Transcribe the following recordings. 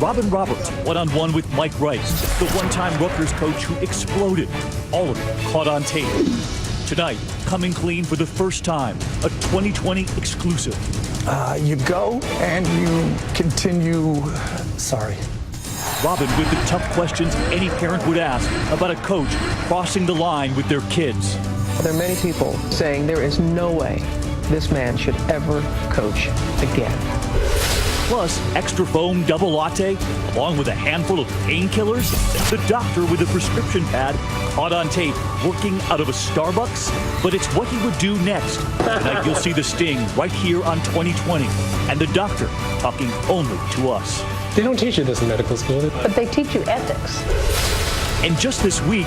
Robin Roberts, one-on-one with Mike Rice, the one-time Rutgers coach who exploded. All of it caught on tape. Tonight, coming clean for the first time, a 2020 exclusive. You go and you continue. Sorry. Robin with the tough questions any parent would ask about a coach crossing the line with their kids. There are many people saying there is no way this man should ever coach again. Plus, extra foam double latte, along with a handful of painkillers. The doctor with a prescription pad caught on tape working out of a Starbucks. But it's what he would do next. Tonight you'll see the sting right here on 2020. And the doctor talking only to us. They don't teach you this in medical school. But they teach you ethics. And just this week,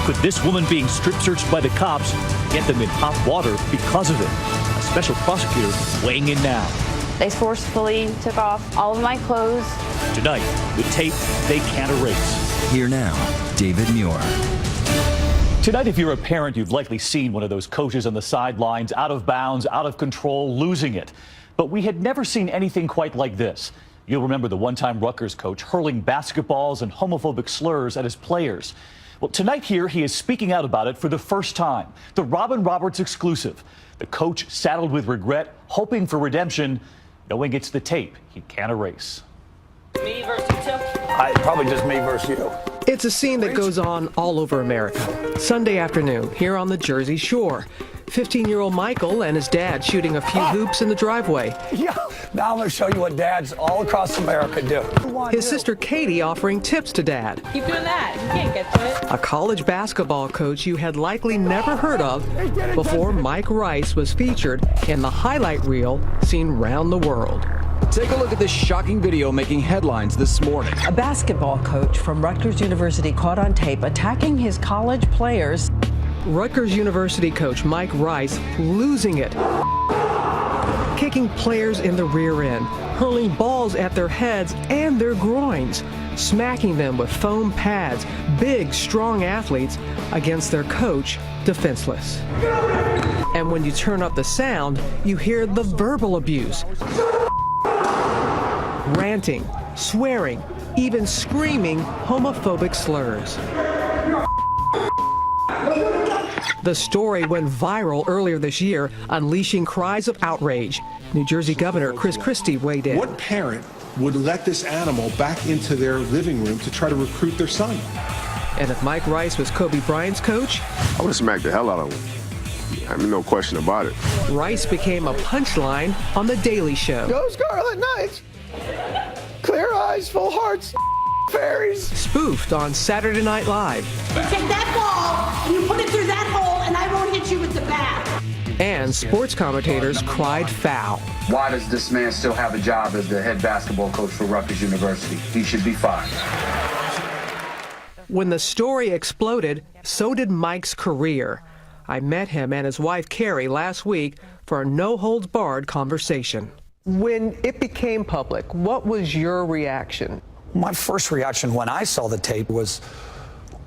could this woman being strip searched by the cops get them in hot water because of it? A special prosecutor weighing in now. They forcefully took off all of my clothes. Tonight, the tape they can't erase. Here now, David Muir. Tonight, if you're a parent, you've likely seen one of those coaches on the sidelines, out of bounds, out of control, losing it. But we had never seen anything quite like this. You'll remember the one-time Rutgers coach hurling basketballs and homophobic slurs at his players. Well, tonight here, he is speaking out about it for the first time. The Robin Roberts exclusive. The coach saddled with regret, hoping for redemption, knowing it's the tape he can't erase. Me versus you? Probably just me versus you. It's a scene that goes on all over America. Sunday afternoon, here on the Jersey Shore. 15-year-old Michael and his dad shooting a few hoops in the driveway. Yeah, now I'm going to show you what dads all across America do. His sister Katie offering tips to dad. Keep doing that. You can't get to it. A college basketball coach you had likely never heard of before Mike Rice was featured in the highlight reel seen round the world. Take a look at this shocking video making headlines this morning. A basketball coach from Rutgers University caught on tape attacking his college players. Rutgers University coach Mike Rice losing it, kicking players in the rear end, hurling balls at their heads and their groins, smacking them with foam pads, big, strong athletes against their coach, defenseless. And when you turn up the sound, you hear the verbal abuse. Ranting, swearing, even screaming homophobic slurs. The story went viral earlier this year, unleashing cries of outrage. New Jersey Governor Chris Christie weighed in. What parent would let this animal back into their living room to try to recruit their son? And if Mike Rice was Kobe Bryant's coach, I would have smacked the hell out of him. I mean, no question about it. Rice became a punchline on The Daily Show. Go Scarlet Knights. Clear eyes, full hearts, fairies. Spoofed on Saturday Night Live. Take that ball and you put it through that hole and I won't hit you with the bat. And sports commentators cried foul. Why does this man still have a job as the head basketball coach for Rutgers University? He should be fired. When the story exploded, so did Mike's career. I met him and his wife Carrie last week for a no-holds-barred conversation. When it became public, what was your reaction? My first reaction when I saw the tape was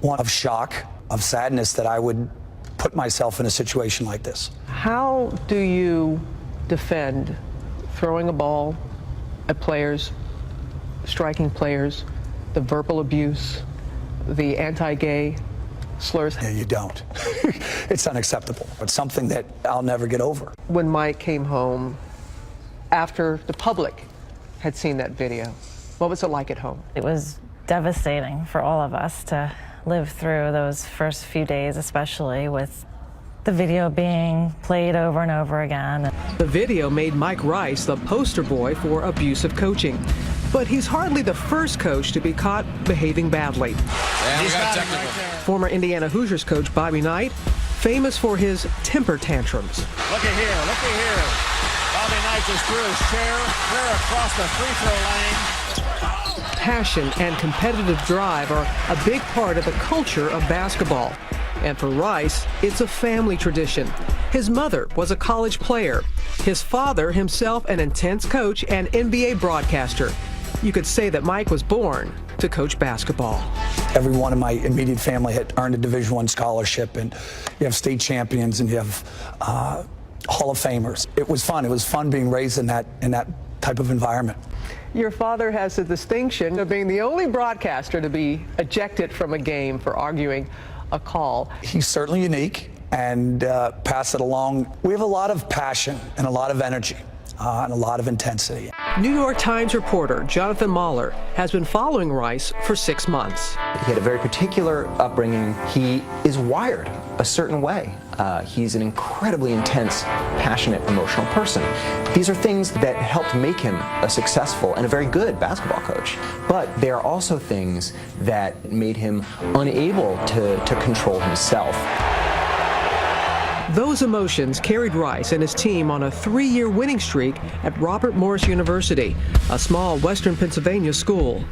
one of shock, of sadness that I would put myself in a situation like this. How do you defend throwing a ball at players, striking players, the verbal abuse, the anti-gay slurs? Yeah, you don't. It's unacceptable. It's something that I'll never get over. When Mike came home, after the public had seen that video, what was it like at home? It was devastating for all of us to live through those first few days, especially with the video being played over and over again. The video made Mike Rice the poster boy for abusive coaching. But he's hardly the first coach to be caught behaving badly. And we got technical. Former Indiana Hoosiers coach Bobby Knight, famous for his temper tantrums. Look at here. Bobby Knight just threw his chair clear across the free throw lane. Passion and competitive drive are a big part of the culture of basketball. And for Rice, it's a family tradition. His mother was a college player. His father, himself, an intense coach and NBA broadcaster. You could say that Mike was born to coach basketball. Everyone in my immediate family had earned a Division I scholarship, and you have state champions and you have Hall of Famers. It was fun. It was fun being raised in that type of environment. Your father has the distinction of being the only broadcaster to be ejected from a game for arguing a call. He's certainly unique and pass it along. We have a lot of passion and a lot of energy and a lot of intensity. New York Times reporter Jonathan Mahler has been following Rice for 6 months. He had a very particular upbringing. He is wired a certain way. He's an incredibly intense, passionate, emotional person. These are things that helped make him a successful and a very good basketball coach. But they are also things that made him unable to control himself. Those emotions carried Rice and his team on a 3-year winning streak at Robert Morris University, a small western Pennsylvania school.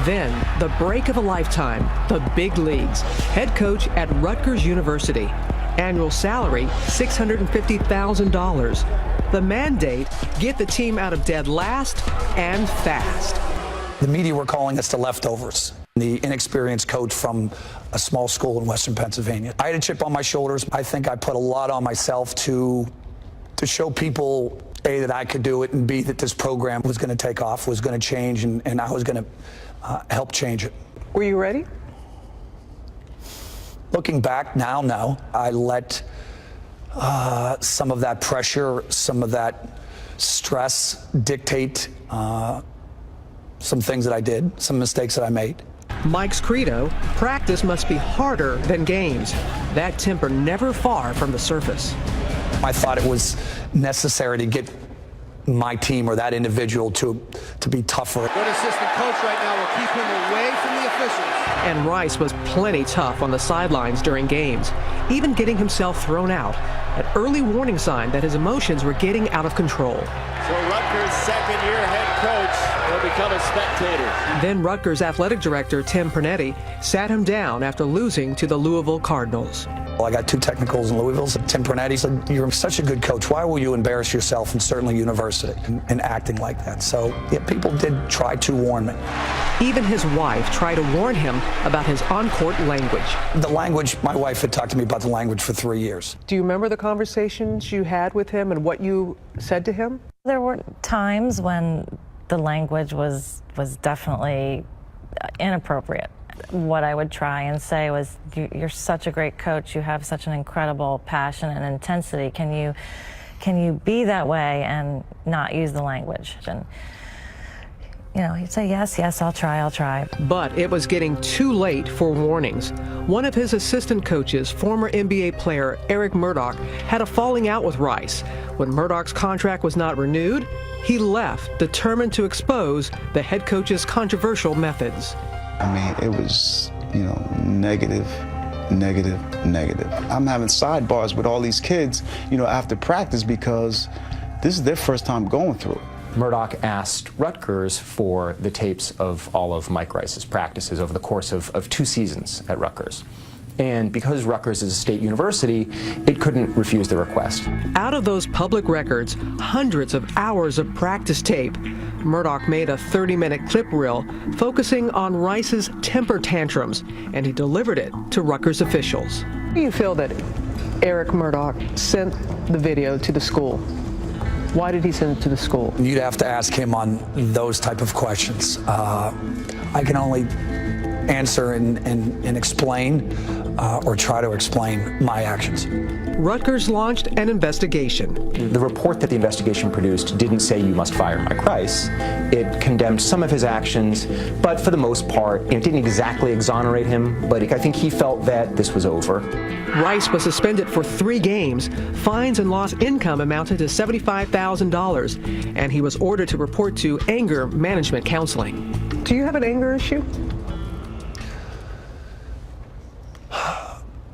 Then, the break of a lifetime, the big leagues. Head coach at Rutgers University. Annual salary, $650,000. The mandate, get the team out of dead last and fast. The media were calling us the leftovers. The inexperienced coach from a small school in western Pennsylvania. I had a chip on my shoulders. I think I put a lot on myself to show people, A, that I could do it, and B, that this program was going to take off, was going to change, and I was going to help change it. Were you ready? Looking back now, no. I let some of that pressure, some of that stress dictate some things that I did, some mistakes that I made. Mike's credo, practice must be harder than games. That temper never far from the surface. I thought it was necessary to get my team or that individual to be tougher. Good assistant coach right now will keep him away from the officials. And Rice was plenty tough on the sidelines during games, even getting himself thrown out, an early warning sign that his emotions were getting out of control. So Rutgers' second-year head coach will become a spectator. Then Rutgers athletic director Tim Pernetti sat him down after losing to the Louisville Cardinals. Well, I got 2 technicals in Louisville. So Tim Pernetti said, "You're such a good coach. Why will you embarrass yourself and certainly university in acting like that?" So yeah, people did try to warn me. Even his wife tried to warn him about his on-court language. The language, my wife had talked to me about the language for 3 years. Do you remember the conversations you had with him and what you said to him? There were times when the language was definitely inappropriate. What I would try and say was, you're such a great coach, you have such an incredible passion and intensity. Can you be that way and not use the language? And you know, he'd say, yes, I'll try. But it was getting too late for warnings. One of his assistant coaches, former NBA player Eric Murdoch, had a falling out with Rice. When Murdoch's contract was not renewed, he left, determined to expose the head coach's controversial methods. I mean, it was, negative. I'm having sidebars with all these kids, after practice because this is their first time going through it. Murdoch asked Rutgers for the tapes of all of Mike Rice's practices over the course of 2 seasons at Rutgers. And because Rutgers is a state university, it couldn't refuse the request. Out of those public records, hundreds of hours of practice tape, Murdoch made a 30-minute clip reel focusing on Rice's temper tantrums, and he delivered it to Rutgers officials. Do you feel that Eric Murdoch sent the video to the school? Why did he send it to the school? You'd have to ask him on those type of questions. I can only answer and explain or try to explain my actions. Rutgers launched an investigation. The report that the investigation produced didn't say you must fire Mike Rice. It condemned some of his actions, but for the most part, it didn't exactly exonerate him, but I think he felt that this was over. Rice was suspended for 3 games. Fines and lost income amounted to $75,000, and he was ordered to report to anger management counseling. Do you have an anger issue?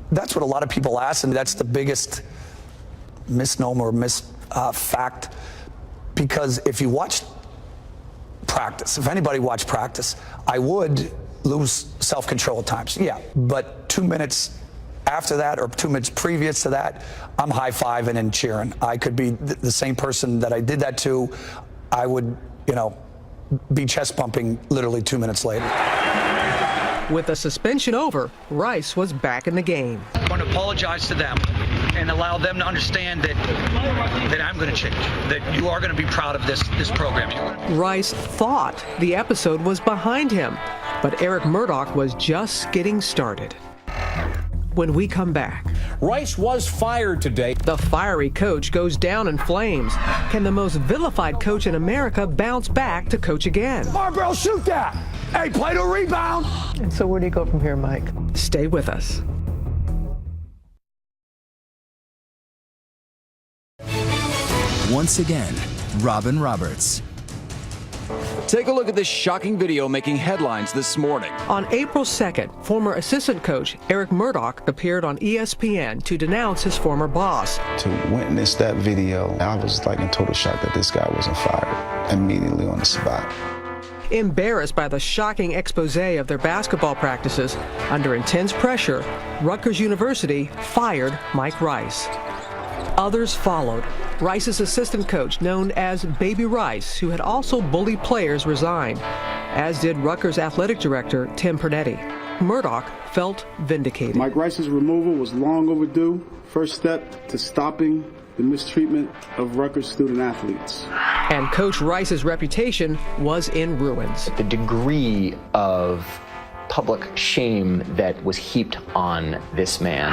That's what a lot of people ask, and that's the biggest misnomer, fact, because if you watch practice, if anybody watched practice, I would lose self-control at times, yeah, but 2 minutes after that or 2 minutes previous to that, I'm high-fiving and cheering. I could be the same person that I did that to. I would, be chest bumping literally 2 minutes later. With the suspension over, Rice was back in the game. I want to apologize to them and allow them to understand that I'm going to change, that you are going to be proud of this program. Rice thought the episode was behind him, but Eric Murdoch was just getting started. When we come back, Rice was fired today. The fiery coach goes down in flames. Can the most vilified coach in America bounce back to coach again? Barbell, shoot that! Hey, play the rebound! And so where do you go from here, Mike? Stay with us. Once again, Robin Roberts. Take a look at this shocking video making headlines this morning. On April 2nd, former assistant coach Eric Murdoch appeared on ESPN to denounce his former boss. To witness that video, I was like in total shock that this guy wasn't fired immediately on the spot. Embarrassed by the shocking expose of their basketball practices, under intense pressure, Rutgers University fired Mike Rice. Others followed. Rice's assistant coach, known as Baby Rice, who had also bullied players, resigned, as did Rutgers athletic director Tim Pernetti. Murdoch felt vindicated. Mike Rice's removal was long overdue. First step to stopping the mistreatment of Rutgers student athletes. And Coach Rice's reputation was in ruins. The degree of public shame that was heaped on this man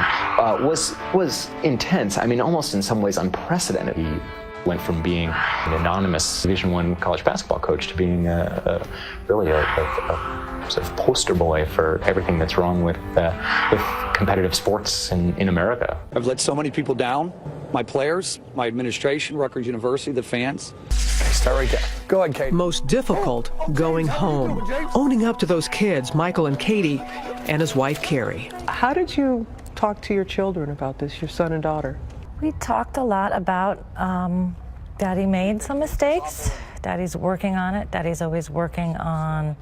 was intense. I mean, almost in some ways unprecedented. He went from being an anonymous Division I college basketball coach to being really a sort of poster boy for everything that's wrong with competitive sports in America. I've let so many people down, my players, my administration, Rutgers University, the fans. Start right there. Go ahead, Katie. Most difficult, going home, owning up to those kids, Michael and Katie, and his wife, Carrie. How did you talk to your children about this, your son and daughter? We talked a lot about Daddy made some mistakes. Daddy's working on it. Daddy's always working on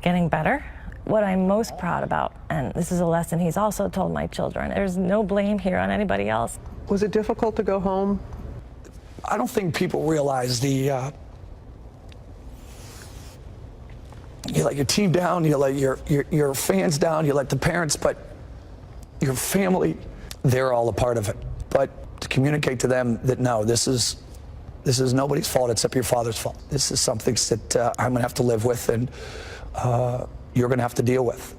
getting better. What I'm most proud about, and this is a lesson he's also told my children, there's no blame here on anybody else. Was it difficult to go home? I don't think people realize you let your team down, you let your fans down, you let the parents, but your family, they're all a part of it. But to communicate to them that no, this is nobody's fault except your father's fault. This is something that I'm gonna have to live with, and you're gonna have to deal with.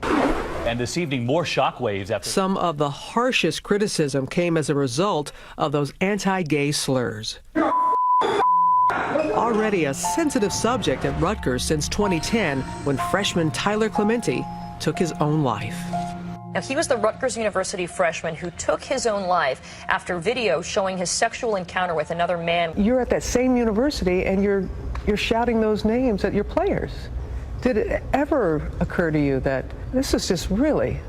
And this evening, more shockwaves after some of the harshest criticism came as a result of those anti-gay slurs. Already a sensitive subject at Rutgers since 2010, when freshman Tyler Clementi took his own life. Now, he was the Rutgers University freshman who took his own life after video showing his sexual encounter with another man. You're at that same university and you're shouting those names at your players. Did it ever occur to you that this is just really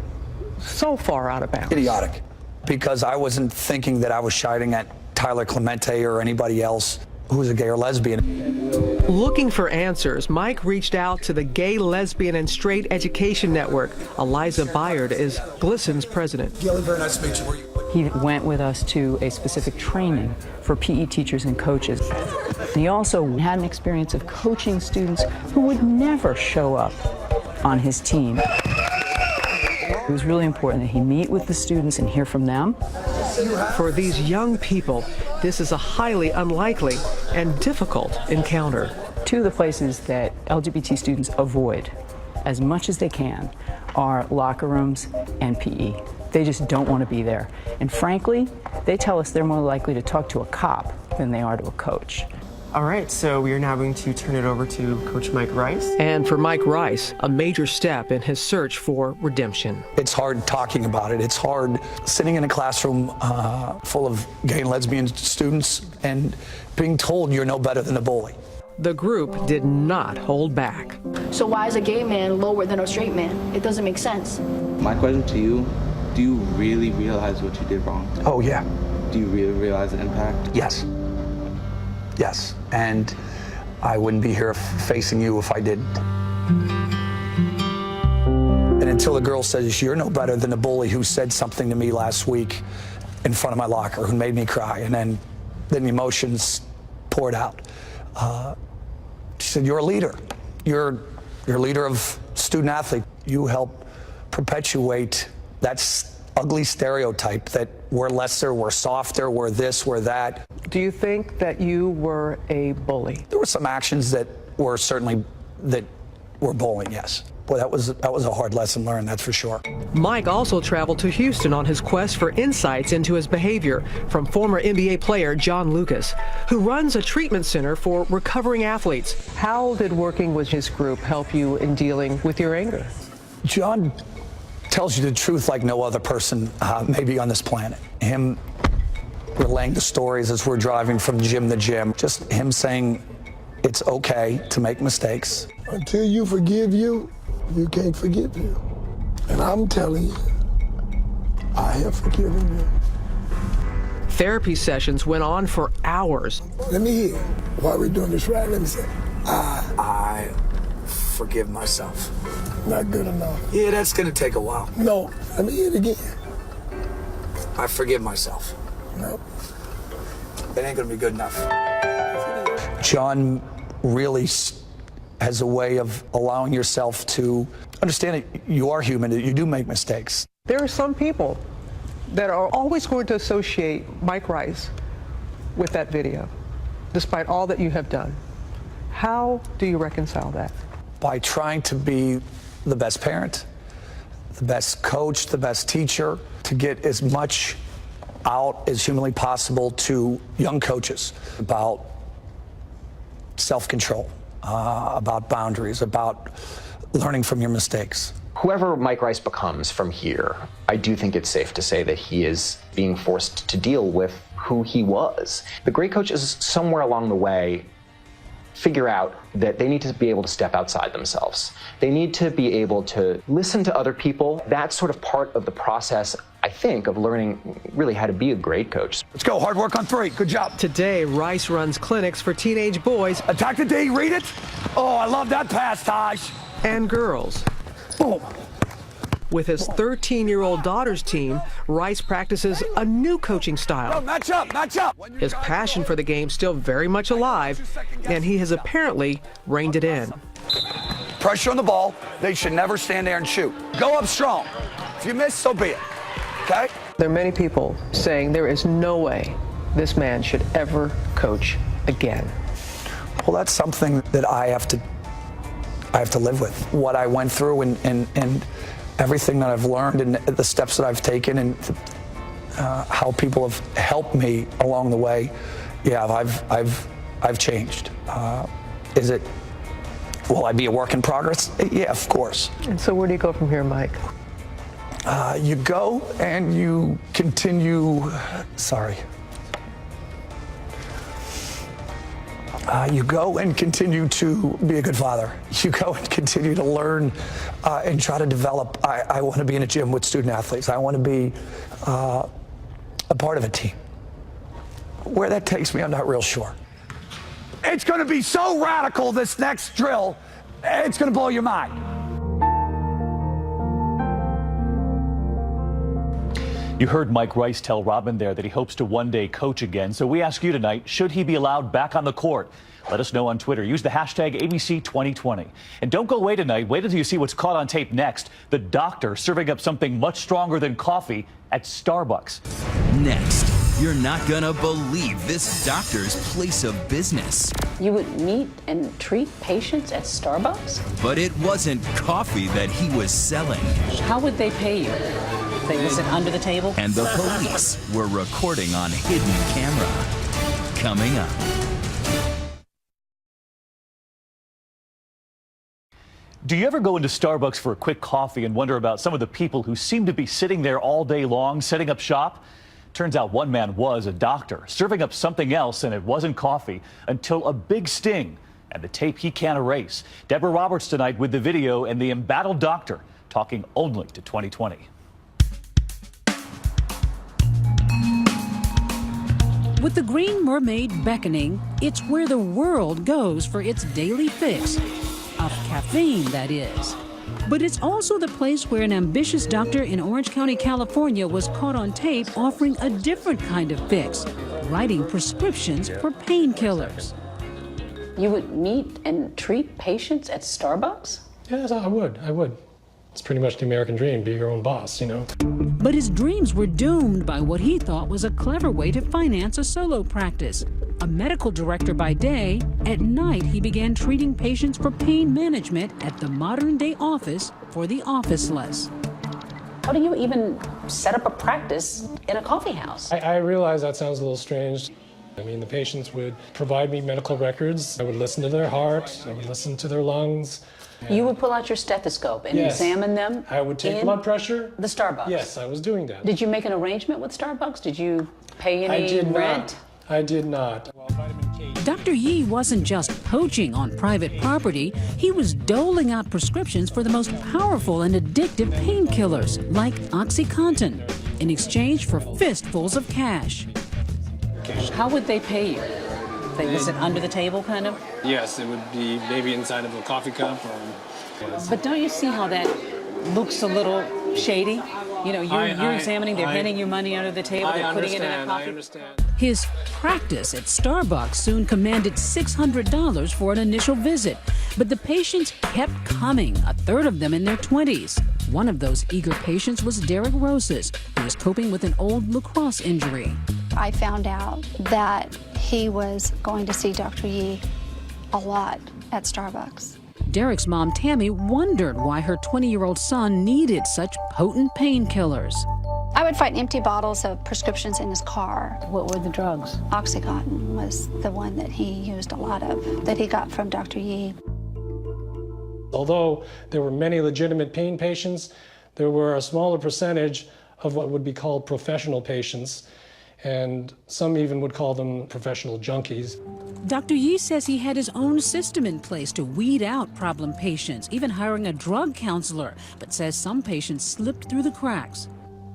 so far out of bounds? Idiotic, because I wasn't thinking that I was shouting at Tyler Clementi or anybody else who's a gay or lesbian. Looking for answers, Mike reached out to the Gay, Lesbian, and Straight Education Network. Eliza Byard is GLSEN's president. Gilly, very nice to meet you. He went with us to a specific training for PE teachers and coaches. He also had an experience of coaching students who would never show up on his team. It was really important that he meet with the students and hear from them. For these young people, this is a highly unlikely and difficult encounter. Two of the places that LGBT students avoid as much as they can are locker rooms and PE. They just don't want to be there. And frankly, they tell us they're more likely to talk to a cop than they are to a coach. All right, so we are now going to turn it over to Coach Mike Rice. And for Mike Rice, a major step in his search for redemption. It's hard talking about it. It's hard sitting in a classroom full of gay and lesbian students and being told you're no better than a bully. The group did not hold back. So why is a gay man lower than a straight man? It doesn't make sense. My question to you, do you really realize what you did wrong? Oh, yeah. Do you really realize the impact? Yes. Yes, and I wouldn't be here facing you if I didn't. And until the girl says, you're no better than a bully who said something to me last week in front of my locker, who made me cry, and then the emotions poured out. She said, you're a leader. You're a leader of student athlete. You help perpetuate that ugly stereotype that we're lesser, we're softer, we're this, we're that. Do you think that you were a bully? There were some actions that were bullying, yes. Boy, that was a hard lesson learned, that's for sure. Mike also traveled to Houston on his quest for insights into his behavior from former NBA player John Lucas, who runs a treatment center for recovering athletes. How did working with his group help you in dealing with your anger? John tells you the truth like no other person maybe on this planet. Him relaying the stories as we're driving from gym to gym, just him saying it's okay to make mistakes. Until you forgive you, you can't forgive you. And I'm telling you, I have forgiven you. Therapy sessions went on for hours. Let me hear. While we're doing this right, let me say, I forgive myself. Not good enough. Yeah, that's gonna take a while. No, let me hear it again. I forgive myself. No. It ain't gonna be good enough. John really has a way of allowing yourself to understand that you are human, that you do make mistakes. There are some people that are always going to associate Mike Rice with that video, despite all that you have done. How do you reconcile that? By trying to be the best parent, the best coach, the best teacher, to get as much out as humanly possible to young coaches about self-control, about boundaries, about learning from your mistakes. Whoever Mike Rice becomes from here, I do think it's safe to say that he is being forced to deal with who he was. The great coaches somewhere along the way figure out that they need to be able to step outside themselves. They need to be able to listen to other people. That's sort of part of the process, I think, of learning really how to be a great coach. Let's go, hard work on three, good job. Today, Rice runs clinics for teenage boys. Attack the D, read it. Oh, I love that pass, Taj. And girls. Boom. With his 13-year-old daughter's team, Rice practices a new coaching style. Go, match up, match up. His passion for the game still very much alive, and he has apparently reined it in. Pressure on the ball. They should never stand there and shoot. Go up strong. If you miss, so be it. Okay? There are many people saying there is no way this man should ever coach again. Well, that's something that I have to live with. What I went through and everything that I've learned and the steps that I've taken and how people have helped me along the way. Yeah, I've changed. Will I be a work in progress? Yeah, of course. And so where do you go from here, Mike? You go and you continue, you go and continue to be a good father. You go and continue to learn and try to develop. I want to be in a gym with student athletes. I want to be a part of a team. Where that takes me, I'm not real sure. It's going to be so radical, this next drill, it's going to blow your mind. You heard Mike Rice tell Robin there that he hopes to one day coach again. So we ask you tonight, should he be allowed back on the court? Let us know on Twitter. Use the hashtag ABC2020. And don't go away tonight. Wait until you see what's caught on tape next. The doctor serving up something much stronger than coffee at Starbucks. Next, you're not gonna believe this doctor's place of business. You would meet and treat patients at Starbucks? But it wasn't coffee that he was selling. How would they pay you? They would sit under the table? And the police were recording on hidden camera. Coming up. Do you ever go into Starbucks for a quick coffee and wonder about some of the people who seem to be sitting there all day long setting up shop? Turns out one man was a doctor serving up something else, and it wasn't coffee until a big sting and the tape he can't erase. Deborah Roberts tonight with the video and the embattled doctor talking only to 2020. With the Green Mermaid beckoning, it's where the world goes for its daily fix. Of caffeine, that is. But it's also the place where an ambitious doctor in Orange County, California was caught on tape offering a different kind of fix, writing prescriptions for painkillers. You would meet and treat patients at Starbucks? Yes, I would. It's pretty much the American dream, be your own boss, you know. But his dreams were doomed by what he thought was a clever way to finance a solo practice. A medical director by day, at night he began treating patients for pain management at the modern-day office for the officeless. How do you even set up a practice in a coffee house? I realize that sounds a little strange. I mean, the patients would provide me medical records. I would listen to their heart. I would listen to their lungs. You would pull out your stethoscope and examine them? I would take blood pressure. The Starbucks? Yes, I was doing that. Did you make an arrangement with Starbucks? Did you pay any rent? I did not. Dr. Yee wasn't just poaching on private property, he was doling out prescriptions for the most powerful and addictive painkillers, like OxyContin, in exchange for fistfuls of cash. How would they pay you? Was it under the table, kind of? Yes, it would be maybe inside of a coffee cup. But don't you see how that looks a little shady? You know, you're examining, they're handing you money under the table, they're putting it in a coffee. I understand. His practice at Starbucks soon commanded $600 for an initial visit, but the patients kept coming, a third of them in their 20s. One of those eager patients was Derek Roses, who was coping with an old lacrosse injury. I found out that he was going to see Dr. Yee a lot at Starbucks. Derek's mom, Tammy, wondered why her 20-year-old son needed such potent painkillers. I would find empty bottles of prescriptions in his car. What were the drugs? OxyContin was the one that he used a lot of, that he got from Dr. Yee. Although there were many legitimate pain patients, there were a smaller percentage of what would be called professional patients, and some even would call them professional junkies. Dr. Yee says he had his own system in place to weed out problem patients, even hiring a drug counselor, but says some patients slipped through the cracks.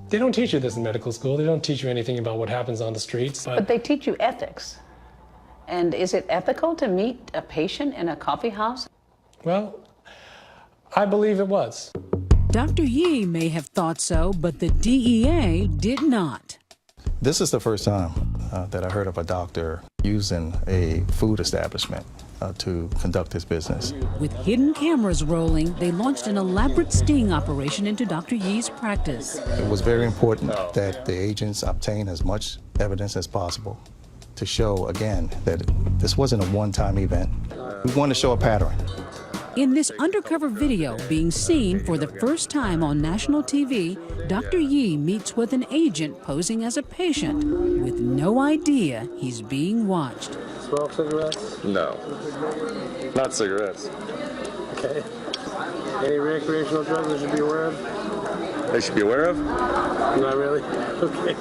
They don't teach you this in medical school. They don't teach you anything about what happens on the streets. But they teach you ethics. And is it ethical to meet a patient in a coffee house? Well, I believe it was. Dr. Yee may have thought so, but the DEA did not. This is the first time that I heard of a doctor using a food establishment to conduct his business. With hidden cameras rolling, they launched an elaborate sting operation into Dr. Yee's practice. It was very important that the agents obtain as much evidence as possible to show, again, that this wasn't a one-time event. We want to show a pattern. In this undercover video being seen for the first time on national TV, Dr. Yee meets with an agent posing as a patient with no idea he's being watched. Smoke cigarettes? No. Not cigarettes. Okay. Any recreational drugs they should be aware of? They should be aware of? Not really? Okay.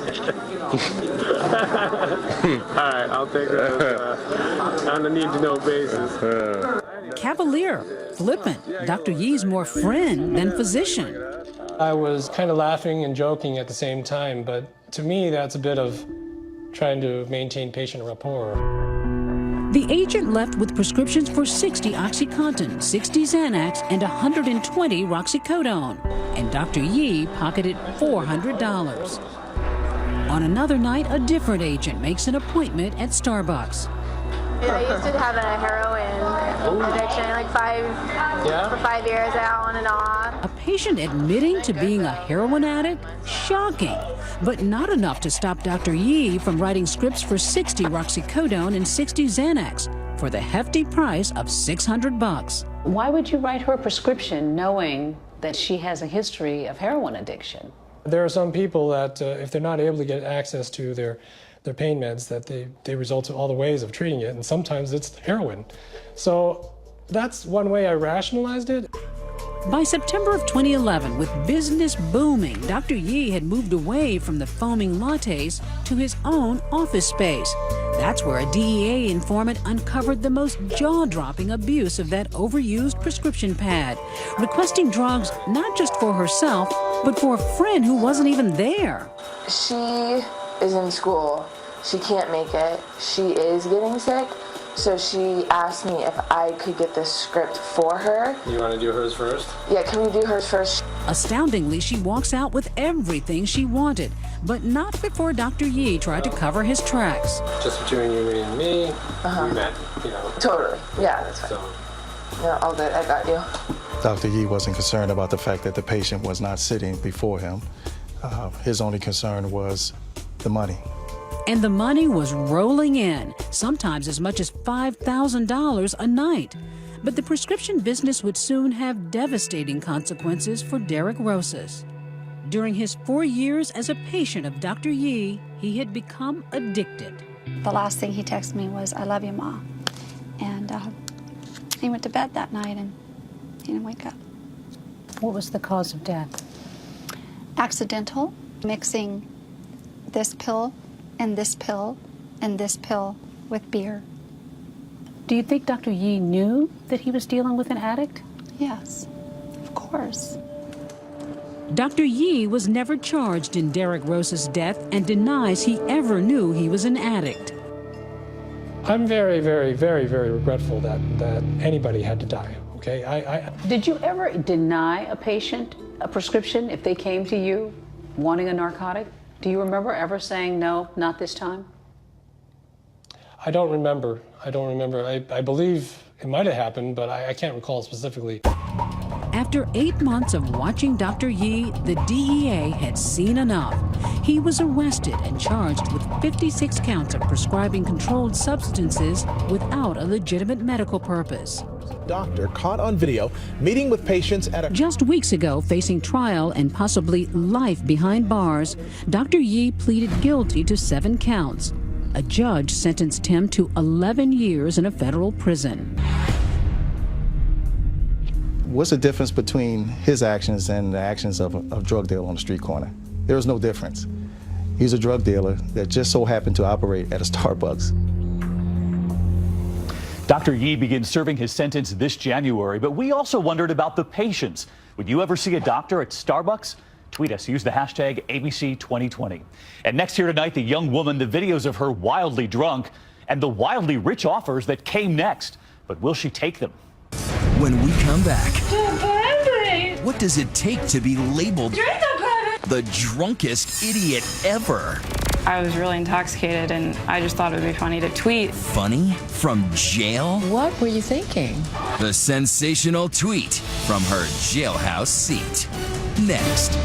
All right, I'll take that on a need-to-know basis. Cavalier, flippant. Dr. Yee's more friend than physician. I was kind of laughing and joking at the same time, but to me, that's a bit of trying to maintain patient rapport. The agent left with prescriptions for 60 OxyContin, 60 Xanax, and 120 roxicodone. And Dr. Yee pocketed $400. On another night, a different agent makes an appointment at Starbucks. I used to have a heroin addiction, like for 5 years, on and off. A patient admitting to being a heroin addict? Shocking. But not enough to stop Dr. Yee from writing scripts for 60 roxicodone and 60 Xanax for the hefty price of $600. Why would you write her a prescription knowing that she has a history of heroin addiction? There are some people that if they're not able to get access to their pain meds, that they result to all the ways of treating it, and sometimes it's heroin. So that's one way I rationalized it. By September of 2011, with business booming, Dr. Yee had moved away from the foaming lattes to his own office space. That's where a DEA informant uncovered the most jaw-dropping abuse of that overused prescription pad, requesting drugs not just for herself, but for a friend who wasn't even there. She is in school. She can't make it. She is getting sick. So she asked me if I could get this script for her. You want to do hers first? Yeah, can we do hers first? Astoundingly, she walks out with everything she wanted, but not before Dr. Yee tried to cover his tracks. Just between you and me, we met, Totally. Yeah, that's fine. So. No, all good. I got you. Dr. Yee wasn't concerned about the fact that the patient was not sitting before him. His only concern was the money. And the money was rolling in, sometimes as much as $5,000 a night. But the prescription business would soon have devastating consequences for Derek Rosas. During his 4 years as a patient of Dr. Yee, he had become addicted. The last thing he texted me was, "I love you, Ma." And he went to bed that night and he didn't wake up. What was the cause of death? Accidental, mixing this pill and this pill and this pill with beer. Do you think Dr. Yee knew that he was dealing with an addict? Yes, of course. Dr. Yee was never charged in Derek Rosas' death and denies he ever knew he was an addict. I'm very, very, very, very regretful that anybody had to die, okay? Did you ever deny a patient a prescription if they came to you wanting a narcotic? Do you remember ever saying, "No, not this time"? I don't remember. I believe it might have happened, but I can't recall specifically. After 8 months of watching Dr. Yee, the DEA had seen enough. He was arrested and charged with 56 counts of prescribing controlled substances without a legitimate medical purpose. Doctor caught on video meeting with patients at a... Just weeks ago, facing trial and possibly life behind bars, Dr. Yee pleaded guilty to 7 counts. A judge sentenced him to 11 years in a federal prison. What's the difference between his actions and the actions of a drug dealer on the street corner? There is no difference. He's a drug dealer that just so happened to operate at a Starbucks. Dr. Yee begins serving his sentence this January, but we also wondered about the patients. Would you ever see a doctor at Starbucks? Tweet us. Use the hashtag ABC2020. And next here tonight, the young woman, the videos of her wildly drunk, and the wildly rich offers that came next. But will she take them? When we come back, what does it take to be labeled the drunkest idiot ever? I was really intoxicated and I just thought it would be funny to tweet. Funny? From jail? What were you thinking? The sensational tweet from her jailhouse seat. Next.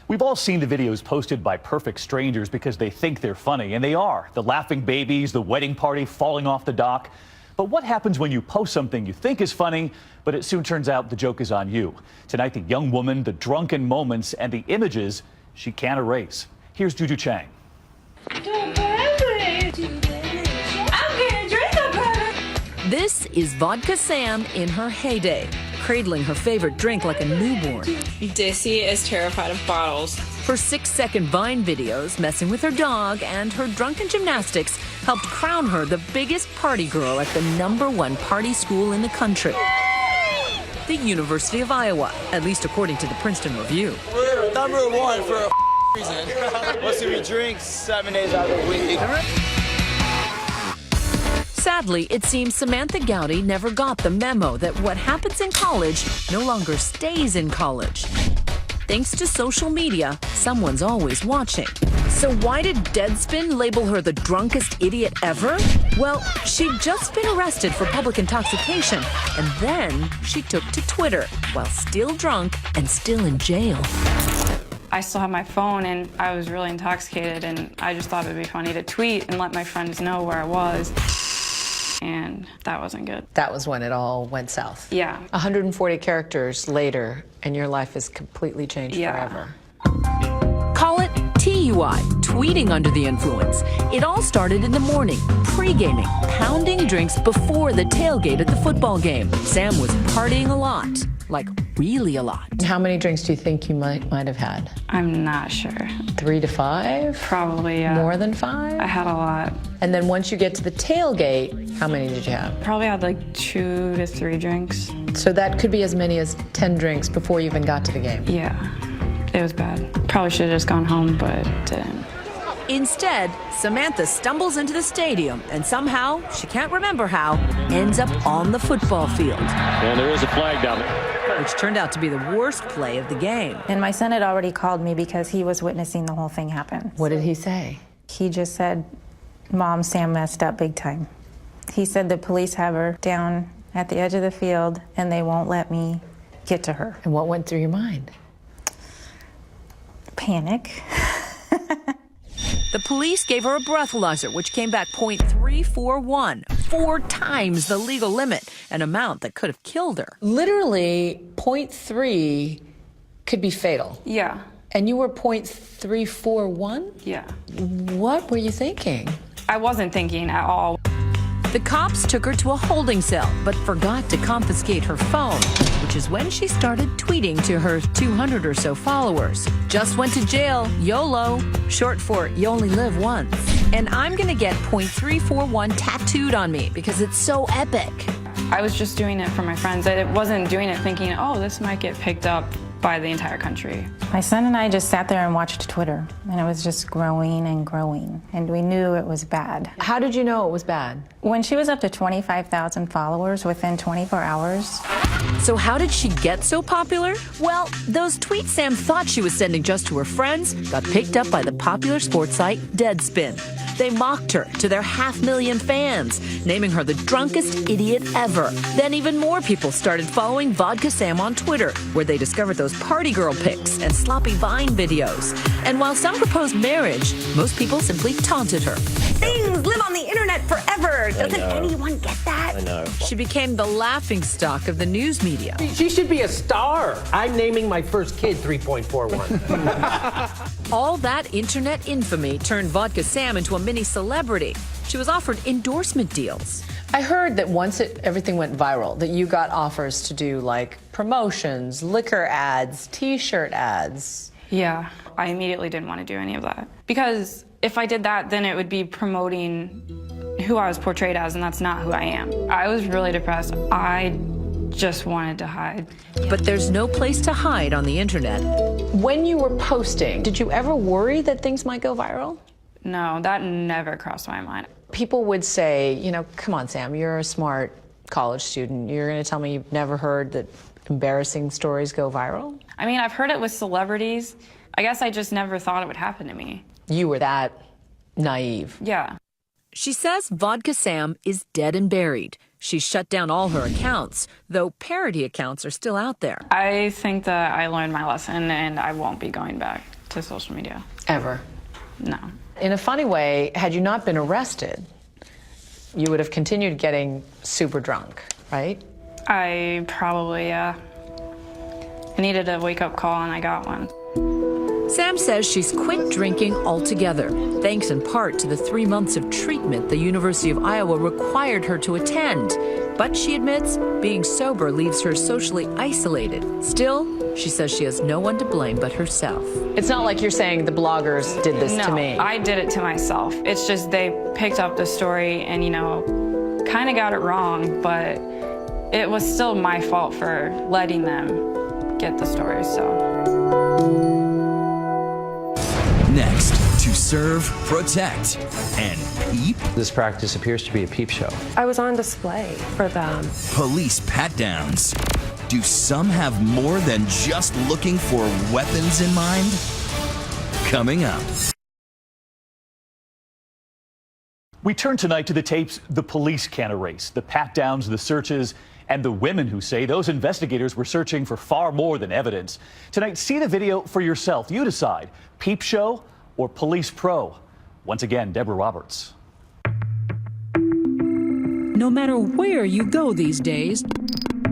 We've all seen the videos posted by perfect strangers because they think they're funny, and they are. The laughing babies, the wedding party falling off the dock. But what happens when you post something you think is funny, but it soon turns out the joke is on you? Tonight, the young woman, the drunken moments, and the images she can't erase. Here's Juju Chang. This is Vodka Sam in her heyday, cradling her favorite drink like a newborn. Dissy is terrified of bottles. Her 6-second Vine videos, messing with her dog, and her drunken gymnastics helped crown her the biggest party girl at the #1 party school in the country, the University of Iowa, at least according to the Princeton Review. We're #1 for a reason. Listen, we drink 7 days out of the week. Sadly, it seems Samantha Gowdy never got the memo that what happens in college no longer stays in college. Thanks to social media, someone's always watching. So why did Deadspin label her the drunkest idiot ever? Well, she'd just been arrested for public intoxication, and then she took to Twitter while still drunk and still in jail. I still have my phone and I was really intoxicated and I just thought it would be funny to tweet and let my friends know where I was. And that wasn't good. That was when it all went south. Yeah. 140 characters later, and your life is completely changed forever. Call it TUI, tweeting under the influence. It all started in the morning, pre-gaming, pounding drinks before the tailgate at the football game. Sam was partying a lot, like really a lot. How many drinks do you think you might have had? I'm not sure. 3 to 5? Probably, yeah. More than 5? I had a lot. And then once you get to the tailgate, how many did you have? Probably had like 2 to 3 drinks. So that could be as many as 10 drinks before you even got to the game. Yeah, it was bad. Probably should have just gone home, but didn't. Instead, Samantha stumbles into the stadium and somehow, she can't remember how, ends up on the football field. And there is a flag down there. Which turned out to be the worst play of the game. And my son had already called me because he was witnessing the whole thing happen. What did he say? He just said, "Mom, Sam messed up big time." He said the police have her down at the edge of the field and they won't let me get to her. And what went through your mind? Panic. The police gave her a breathalyzer, which came back .341, 4 times the legal limit, an amount that could have killed her. Literally, 0.3 could be fatal. Yeah. And you were 0.341? Yeah. What were you thinking? I wasn't thinking at all. The cops took her to a holding cell, but forgot to confiscate her phone, which is when she started tweeting to her 200 or so followers. Just went to jail, YOLO, short for you only live once. And I'm gonna get .341 tattooed on me because it's so epic. I was just doing it for my friends. I wasn't doing it thinking, oh, this might get picked up by the entire country. My son and I just sat there and watched Twitter, and it was just growing and growing, and we knew it was bad. How did you know it was bad? When she was up to 25,000 followers within 24 hours. So how did she get so popular? Well, those tweets Sam thought she was sending just to her friends got picked up by the popular sports site Deadspin. They mocked her to their 500,000 fans, naming her the drunkest idiot ever. Then even more people started following Vodka Sam on Twitter, where they discovered those party girl pics and sloppy Vine videos. And while some proposed marriage, most people simply taunted her. Things live on the internet forever. Doesn't anyone get that? I know. She became the laughingstock of the news media. She should be a star. I'm naming my first kid 3.41. All that internet infamy turned Vodka Sam into a mini celebrity. She was offered endorsement deals. I heard that once everything went viral, that you got offers to do like promotions, liquor ads, t-shirt ads. Yeah, I immediately didn't want to do any of that. Because if I did that, then it would be promoting who I was portrayed as, and that's not who I am. I was really depressed. I just wanted to hide. But there's no place to hide on the internet. When you were posting, did you ever worry that things might go viral? No, that never crossed my mind. People would say, you know, come on, Sam, you're a smart college student. You're going to tell me you've never heard that embarrassing stories go viral? I mean, I've heard it with celebrities. I guess I just never thought it would happen to me. You were that naive. Yeah. She says Vodka Sam is dead and buried. She shut down all her accounts, though parody accounts are still out there. I think that I learned my lesson and I won't be going back to social media. Ever? No. In a funny way, had you not been arrested, you would have continued getting super drunk, right? I probably, I needed a wake-up call and I got one. Sam says she's quit drinking altogether, thanks in part to the 3 months of treatment the University of Iowa required her to attend. But she admits being sober leaves her socially isolated. Still, she says she has no one to blame but herself. It's not like you're saying the bloggers did this to me. No, I did it to myself. It's just they picked up the story and, you know, kind of got it wrong, but it was still my fault for letting them get the story, so. Next, to serve, protect, and peep. This practice appears to be a peep show. I was on display for them. Police pat-downs. Do some have more than just looking for weapons in mind? Coming up. We turn tonight to the tapes the police can't erase, the pat-downs, the searches, and the women who say those investigators were searching for far more than evidence. Tonight, see the video for yourself. You decide, peep show or police pro. Once again, Deborah Roberts. No matter where you go these days,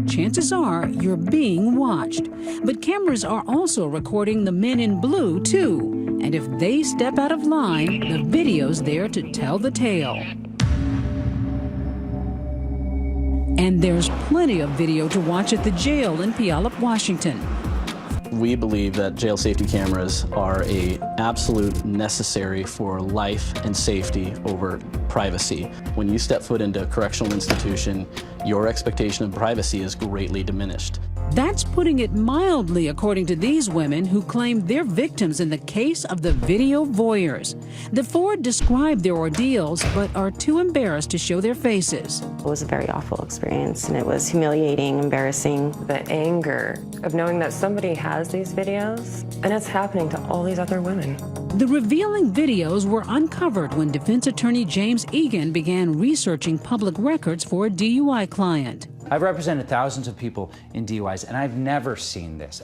chances are you're being watched. But cameras are also recording the men in blue, too. And if they step out of line, the video's there to tell the tale. And there's plenty of video to watch at the jail in Puyallup, Washington. We believe that jail safety cameras are a absolute necessary for life and safety over privacy. When you step foot into a correctional institution, your expectation of privacy is greatly diminished. That's putting it mildly, according to these women who claim they're victims in the case of the video voyeurs. The four describe their ordeals, but are too embarrassed to show their faces. It was a very awful experience, and it was humiliating, embarrassing. The anger of knowing that somebody has these videos, and it's happening to all these other women. The revealing videos were uncovered when defense attorney James Egan began researching public records for a DUI client. I've represented thousands of people in DUIs, and I've never seen this.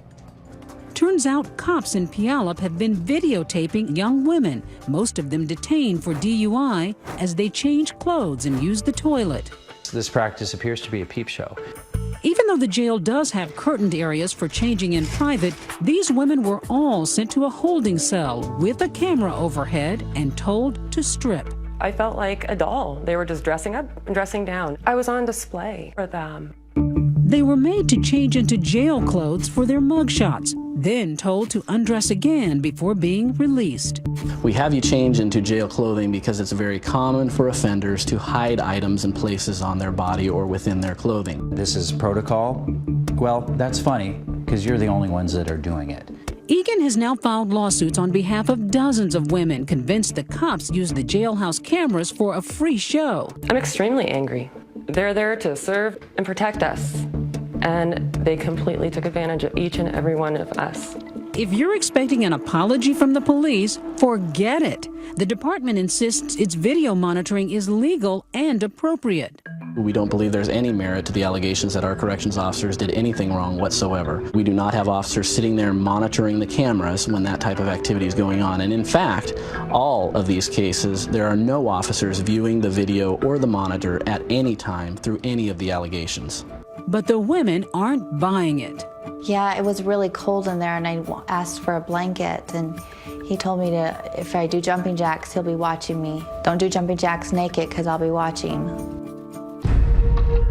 Turns out cops in Puyallup have been videotaping young women, most of them detained for DUI, as they change clothes and use the toilet. This practice appears to be a peep show. Even though the jail does have curtained areas for changing in private, these women were all sent to a holding cell with a camera overhead and told to strip. I felt like a doll. They were just dressing up and dressing down. I was on display for them. They were made to change into jail clothes for their mugshots, then told to undress again before being released. We have you change into jail clothing because it's very common for offenders to hide items and places on their body or within their clothing. This is protocol. Well, that's funny, because you're the only ones that are doing it. Egan has now filed lawsuits on behalf of dozens of women convinced the cops used the jailhouse cameras for a free show. I'm extremely angry. They're there to serve and protect us, and they completely took advantage of each and every one of us. If you're expecting an apology from the police, forget it. The department insists its video monitoring is legal and appropriate. We don't believe there's any merit to the allegations that our corrections officers did anything wrong whatsoever. We do not have officers sitting there monitoring the cameras when that type of activity is going on. And in fact, all of these cases, there are no officers viewing the video or the monitor at any time through any of the allegations. But the women aren't buying it. Yeah, it was really cold in there, and I asked for a blanket, and he told me to, if I do jumping jacks, he'll be watching me. Don't do jumping jacks naked, because I'll be watching.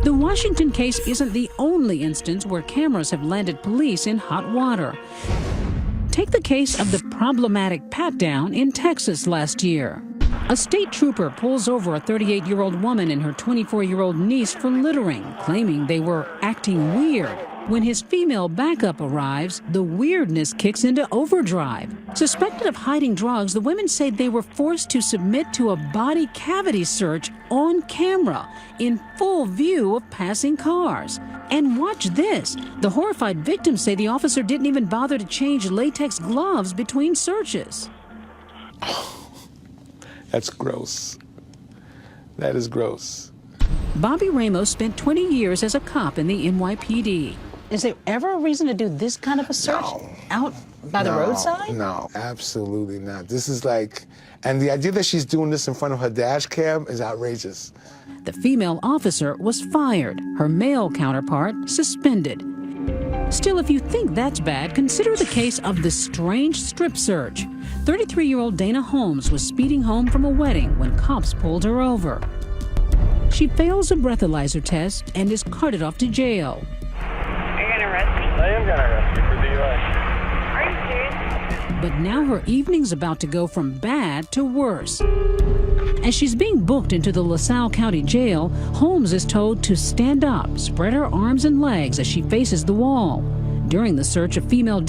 The Washington case isn't the only instance where cameras have landed police in hot water. Take the case of the problematic pat-down in Texas last year. A state trooper pulls over a 38-year-old woman and her 24-year-old niece for littering, claiming they were acting weird. When his female backup arrives, the weirdness kicks into overdrive. Suspected of hiding drugs, the women say they were forced to submit to a body cavity search on camera in full view of passing cars. And watch this. The horrified victims say the officer didn't even bother to change latex gloves between searches. That's gross. That is gross. Bobby Ramos spent 20 years as a cop in the NYPD. Is there ever a reason to do this kind of a search out by the roadside? No, absolutely not. This is like, and the idea that she's doing this in front of her dash cam is outrageous. The female officer was fired, her male counterpart suspended. Still, if you think that's bad, consider the case of the strange strip search. 33-year-old Dana Holmes was speeding home from a wedding when cops pulled her over. She fails a breathalyzer test and is carted off to jail. Are you going to arrest me? I am going to arrest you for DUI. Are you serious? But now her evening's about to go from bad to worse. As she's being booked into the LaSalle County Jail, Holmes is told to stand up, spread her arms and legs as she faces the wall. During the search, a female